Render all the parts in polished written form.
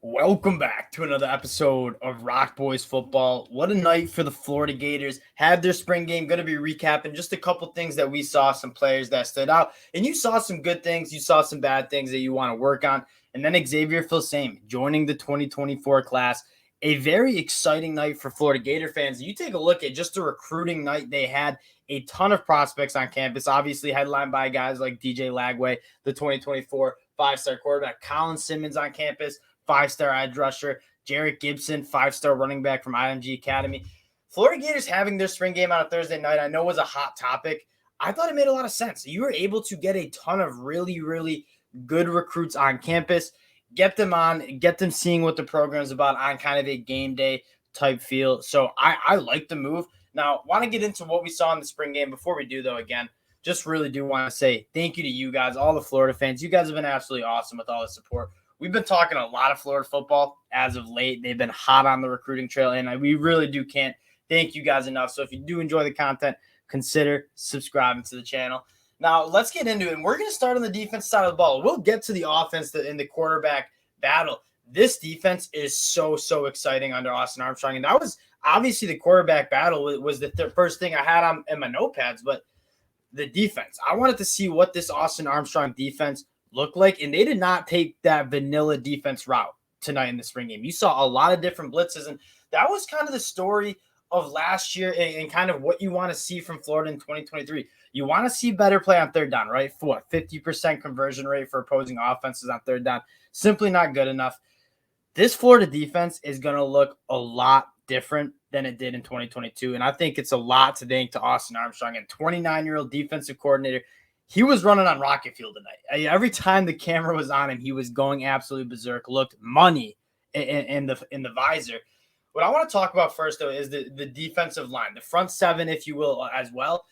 Welcome back to another episode of Rock Boys Football. What a night for the Florida Gators. Had their spring game. Going to be recapping just a couple things that we saw, some players that stood out. And you saw some good things. You saw some bad things that you want to work on. And then Xavier Filsaime joining the 2024 class. A very exciting night for Florida Gator fans. You take a look at just the recruiting night they had. A ton of prospects on campus, obviously headlined by guys like DJ Lagway, the 2024 five-star quarterback, Colin Simmons on campus, five-star edge rusher, Jarrett Gibson, five-star running back from IMG Academy. Florida Gators having their spring game on a Thursday night, I know was a hot topic. I thought it made a lot of sense. You were able to get a ton of really, really good recruits on campus, get them on, get them seeing what the program's about on kind of a game day type feel. So I like the move. Now, want to get into what we saw in the spring game. Before we do, though, again, just really do want to say thank you to you guys, all the Florida fans. You guys have been absolutely awesome with all the support. We've been talking a lot of Florida football as of late. They've been hot on the recruiting trail, and we really can't thank you guys enough. So if you do enjoy the content, consider subscribing to the channel. Now, let's get into it. And we're going to start on the defense side of the ball. We'll get to the offense in the quarterback battle. This defense is so exciting under Austin Armstrong. And that was obviously the quarterback battle was the first thing I had on in my notepads, but the defense. I wanted to see what this Austin Armstrong defense looked like, and they did not take that vanilla defense route tonight in the spring game. You saw a lot of different blitzes, and that was kind of the story of last year and kind of what you want to see from Florida in 2023. You want to see better play on third down, right? For what, 50% conversion rate for opposing offenses on third down. Simply not good enough. This Florida defense is going to look a lot different than it did in 2022, and I think it's a lot to thank to Austin Armstrong, and 29-year-old defensive coordinator. He was running on rocket fuel tonight. Every time the camera was on him, he was going absolutely berserk. Looked money in the visor. What I want to talk about first, though, is the defensive line, the front seven, if you will, as well.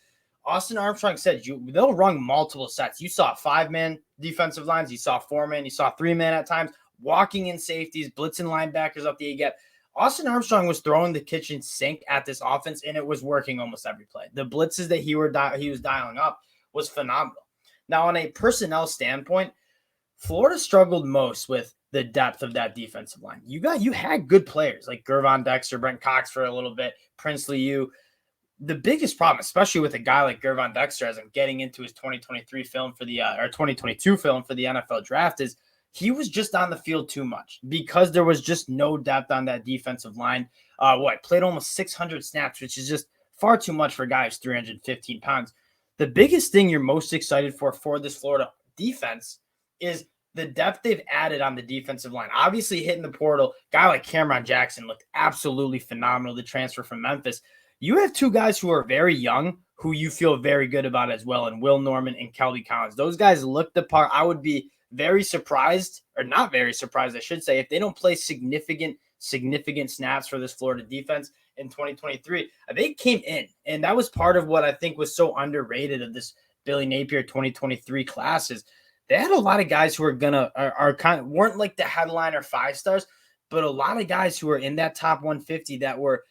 Austin Armstrong said they'll run multiple sets. You saw 5-man defensive lines. You saw 4-man. You saw 3-man at times. Walking in safeties, blitzing linebackers up the A-gap. Austin Armstrong was throwing the kitchen sink at this offense, and it was working almost every play. The blitzes that he was dialing up was phenomenal. Now, on a personnel standpoint, Florida struggled most with the depth of that defensive line. You had good players like Gervon Dexter, Brent Cox for a little bit, Princely U. The biggest problem, especially with a guy like Gervon Dexter, as I'm getting into his 2023 film for the or 2022 film for the NFL draft, is he was just on the field too much because there was just no depth on that defensive line. Played almost 600 snaps, which is just far too much for guys 315 pounds. The biggest thing you're most excited for this Florida defense is the depth they've added on the defensive line. Obviously, hitting the portal, guy like Cameron Jackson looked absolutely phenomenal, the transfer from Memphis. You have two guys who are very young who you feel very good about as well, and Will Norman and Kelby Collins. Those guys looked the part. I would be very surprised, or not very surprised, I should say, if they don't play significant snaps for this Florida defense in 2023. They came in, and that was part of what I think was so underrated of this Billy Napier 2023 classes. They had a lot of guys who weren't like the headliner 5-stars, but a lot of guys who were in that top 150 that were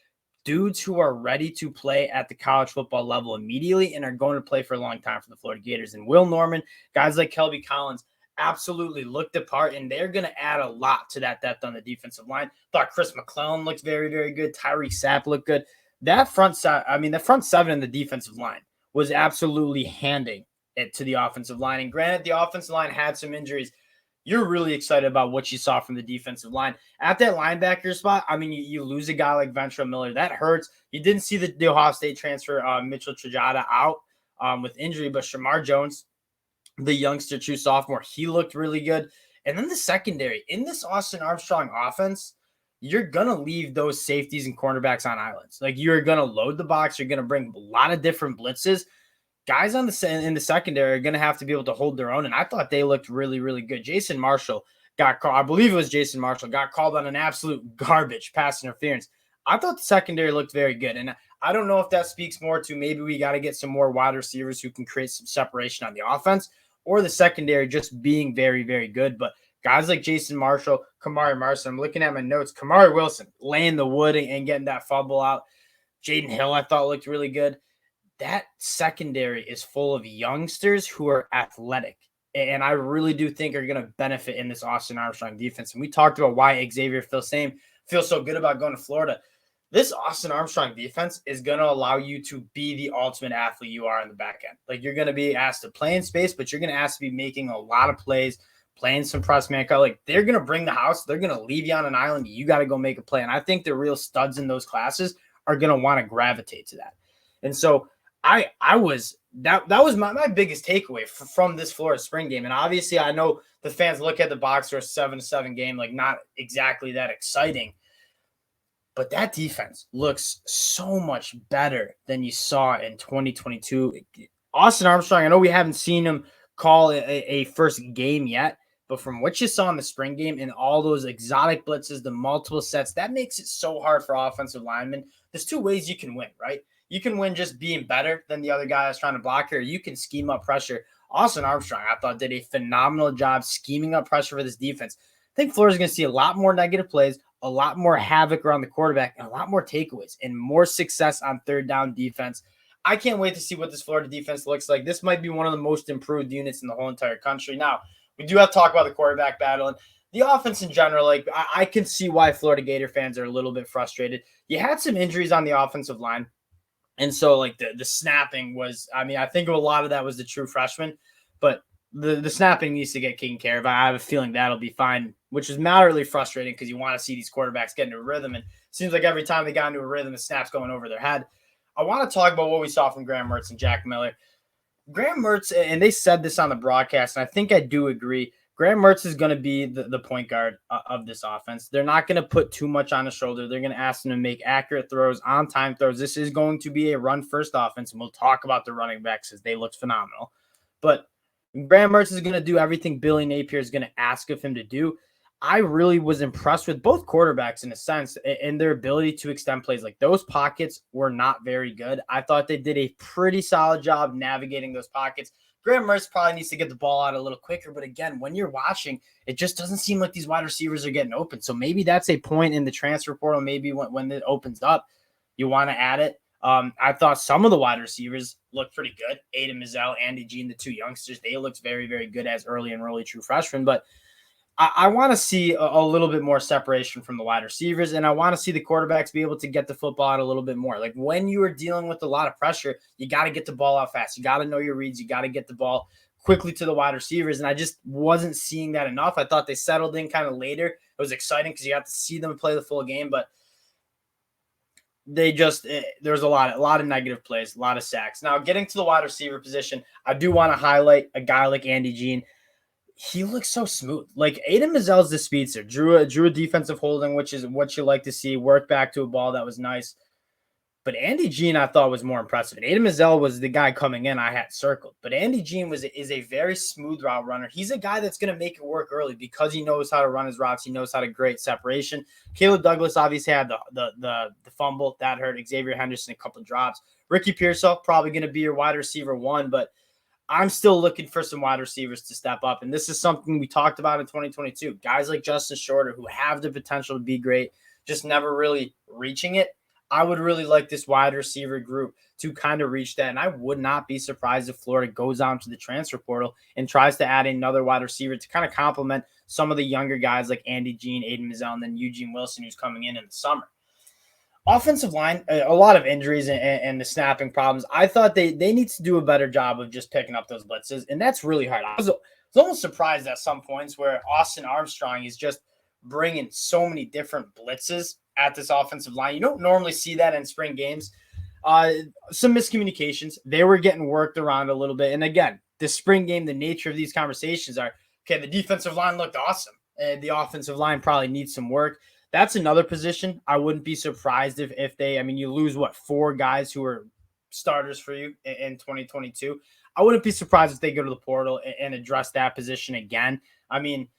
dudes who are ready to play at the college football level immediately and are going to play for a long time for the Florida Gators. And Will Norman, guys like Kelby Collins, absolutely looked the part, and they're going to add a lot to that depth on the defensive line. Thought Chris McClellan looked very, very good. Tyreek Sapp looked good. The front seven in the defensive line was absolutely handing it to the offensive line. And granted, the offensive line had some injuries. You're really excited about what you saw from the defensive line. At that linebacker spot, you lose a guy like Ventrell Miller. That hurts. You didn't see the Ohio State transfer, Mitchell Trajada, out with injury, but Shamar Jones, the youngster, true sophomore, he looked really good. And then the secondary, in this Austin Armstrong offense, you're going to leave those safeties and cornerbacks on islands. Like, you're going to load the box. You're going to bring a lot of different blitzes. Guys in the secondary are going to have to be able to hold their own, and I thought they looked really, really good. Jason Marshall got called. I believe it was Jason Marshall got called on an absolute garbage pass interference. I thought the secondary looked very good, and I don't know if that speaks more to maybe we got to get some more wide receivers who can create some separation on the offense, or the secondary just being very, very good. But guys like Jason Marshall, Kamari Marson, I'm looking at my notes. Kamari Wilson laying the wood and getting that fumble out. Jaden Hill, I thought, looked really good. That secondary is full of youngsters who are athletic. and I really do think are going to benefit in this Austin Armstrong defense. And we talked about why Xavier feels so good about going to Florida. This Austin Armstrong defense is going to allow you to be the ultimate athlete you are in the back end. Like, you're going to be asked to play in space, but you're going to ask to be making a lot of plays, playing some press man cover. Like, they're going to bring the house. They're going to leave you on an island. You got to go make a play. And I think the real studs in those classes are going to want to gravitate to that. And so that was my biggest takeaway from this Florida spring game. And obviously I know the fans look at the box score 7-7 game, like not exactly that exciting, but that defense looks so much better than you saw in 2022. Austin Armstrong, I know we haven't seen him call a first game yet, but from what you saw in the spring game and all those exotic blitzes, the multiple sets, that makes it so hard for offensive linemen. There's two ways you can win, right? You can win just being better than the other guy that's trying to block here. You can scheme up pressure. Austin Armstrong, I thought, did a phenomenal job scheming up pressure for this defense. I think Florida's going to see a lot more negative plays, a lot more havoc around the quarterback, and a lot more takeaways and more success on third down defense. I can't wait to see what this Florida defense looks like. This might be one of the most improved units in the whole entire country. Now, we do have to talk about the quarterback battle and the offense in general. Like, I can see why Florida Gator fans are a little bit frustrated. You had some injuries on the offensive line. And so, like, the snapping was, I mean, I think a lot of that was the true freshman, but the snapping needs to get taken care of. I have a feeling that'll be fine, which is moderately frustrating because you want to see these quarterbacks get into a rhythm. And it seems like every time they got into a rhythm, the snap's going over their head. I want to talk about what we saw from Graham Mertz and Jack Miller. Graham Mertz, and they said this on the broadcast, and I think I do agree, Graham Mertz is going to be the point guard of this offense. They're not going to put too much on his shoulder. They're going to ask him to make accurate throws, on-time throws. This is going to be a run-first offense, and we'll talk about the running backs as they look phenomenal. But Graham Mertz is going to do everything Billy Napier is going to ask of him to do. I really was impressed with both quarterbacks in a sense and their ability to extend plays. Like, those pockets were not very good. I thought they did a pretty solid job navigating those pockets. Graham Mertz probably needs to get the ball out a little quicker. But again, when you're watching, it just doesn't seem like these wide receivers are getting open. So maybe that's a point in the transfer portal. Maybe when it opens up, you want to add it. I thought some of the wide receivers looked pretty good. Aiden Mizell, Andy Jean, the two youngsters, they looked very, very good as early true freshmen. But I want to see a little bit more separation from the wide receivers, and I want to see the quarterbacks be able to get the football out a little bit more. Like, when you are dealing with a lot of pressure, you got to get the ball out fast. You got to know your reads. You got to get the ball quickly to the wide receivers, and I just wasn't seeing that enough. I thought they settled in kind of later. It was exciting because you got to see them play the full game, but there's a lot of negative plays, a lot of sacks. Now, getting to the wide receiver position, I do want to highlight a guy like Andy Jean. He looks so smooth. Like, Aiden Mizell's the speedster. Drew a defensive holding, which is what you like to see. Worked back to a ball that was nice. But Andy Jean, I thought, was more impressive. And Aiden Mizell was the guy coming in I had circled. But Andy Jean is a very smooth route runner. He's a guy that's going to make it work early because he knows how to run his routes. He knows how to create separation. Caleb Douglas obviously had the fumble. That hurt. Xavier Henderson, a couple of drops. Ricky Pearsall, probably going to be your wide receiver one, but I'm still looking for some wide receivers to step up. And this is something we talked about in 2022. Guys like Justin Shorter, who have the potential to be great, just never really reaching it. I would really like this wide receiver group to kind of reach that. And I would not be surprised if Florida goes on to the transfer portal and tries to add another wide receiver to kind of complement some of the younger guys like Andy Jean, Aiden Mizell, and then Eugene Wilson, who's coming in the summer. Offensive line, a lot of injuries and the snapping problems. I thought they need to do a better job of just picking up those blitzes, and that's really hard. I was almost surprised at some points where Austin Armstrong is just bringing so many different blitzes at this offensive line. You don't normally see that in spring games. Some miscommunications. They were getting worked around a little bit. And again, this spring game, the nature of these conversations are, okay, the defensive line looked awesome, and the offensive line probably needs some work. That's another position. I wouldn't be surprised if they, I mean, you lose, 4 guys who are starters for you in 2022. I wouldn't be surprised if they go to the portal and address that position again. I mean,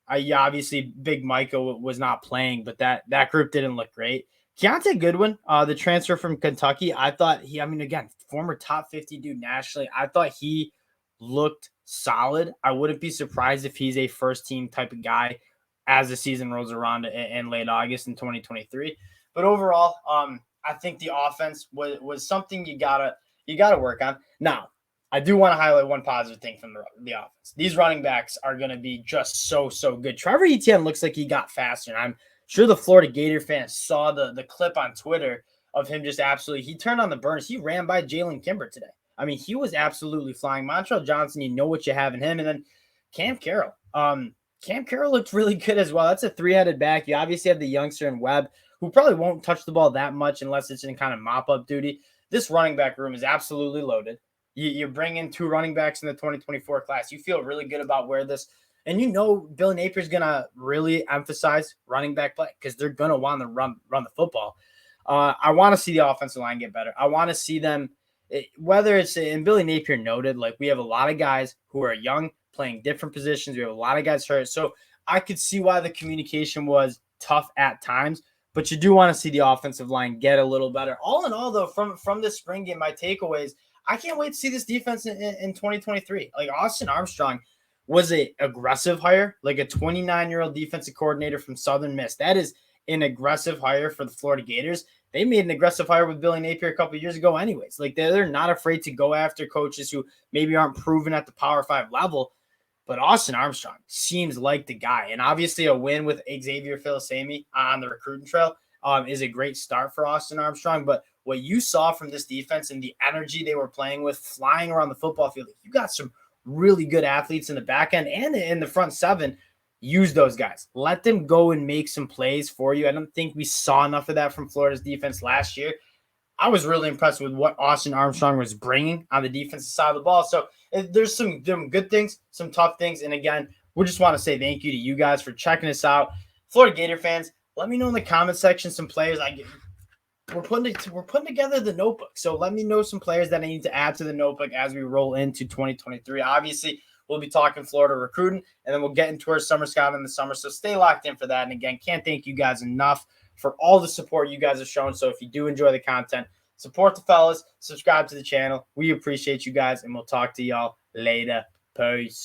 obviously Big Micah was not playing, but that group didn't look great. Keontae Goodwin, the transfer from Kentucky, I thought again, former top 50 dude nationally. I thought he looked solid. I wouldn't be surprised if he's a first team type of guy as the season rolls around in late August in 2023. But overall, I think the offense was something you gotta work on. Now, I do want to highlight one positive thing from the offense. These running backs are going to be just so good. Trevor Etienne looks like he got faster, and I'm sure the Florida Gator fans saw the clip on Twitter of him just absolutely. He turned on the burners. He ran by Jalen Kimber today. I mean, he was absolutely flying. Montrell Johnson, you know what you have in him, and then Cam Carroll. Cam Carroll looked really good as well. That's a three-headed back. You obviously have the youngster in Webb, who probably won't touch the ball that much unless it's in kind of mop-up duty. This running back room is absolutely loaded. You bring in two running backs in the 2024 class. You feel really good about where this, and you know Billy Napier's going to really emphasize running back play because they're going to want to run the football. I want to see the offensive line get better. I want to see them, whether it's, and Billy Napier noted, like we have a lot of guys who are young playing different positions. We have a lot of guys hurt. So I could see why the communication was tough at times, but you do want to see the offensive line get a little better. All in all, though, from this spring game, my takeaways, I can't wait to see this defense in 2023. Like Austin Armstrong was an aggressive hire, like a 29-year-old defensive coordinator from Southern Miss. That is an aggressive hire for the Florida Gators. They made an aggressive hire with Billy Napier a couple of years ago anyways. Like they're not afraid to go after coaches who maybe aren't proven at the Power 5 level. But Austin Armstrong seems like the guy. And obviously a win with Xavier Filisemi on the recruiting trail is a great start for Austin Armstrong. But what you saw from this defense and the energy they were playing with, flying around the football field, you got some really good athletes in the back end and in the front seven. Use those guys. Let them go and make some plays for you. I don't think we saw enough of that from Florida's defense last year. I was really impressed with what Austin Armstrong was bringing on the defensive side of the ball. So there's some good things, some tough things. And again, we just want to say thank you to you guys for checking us out. Florida Gator fans, let me know in the comment section some players we're putting together the notebook. So let me know some players that I need to add to the notebook as we roll into 2023. Obviously, we'll be talking Florida recruiting, and then we'll get into our summer scout in the summer. So stay locked in for that. And again, can't thank you guys enough for all the support you guys have shown. So if you do enjoy the content, support the fellas, subscribe to the channel. We appreciate you guys, and we'll talk to y'all later. Peace.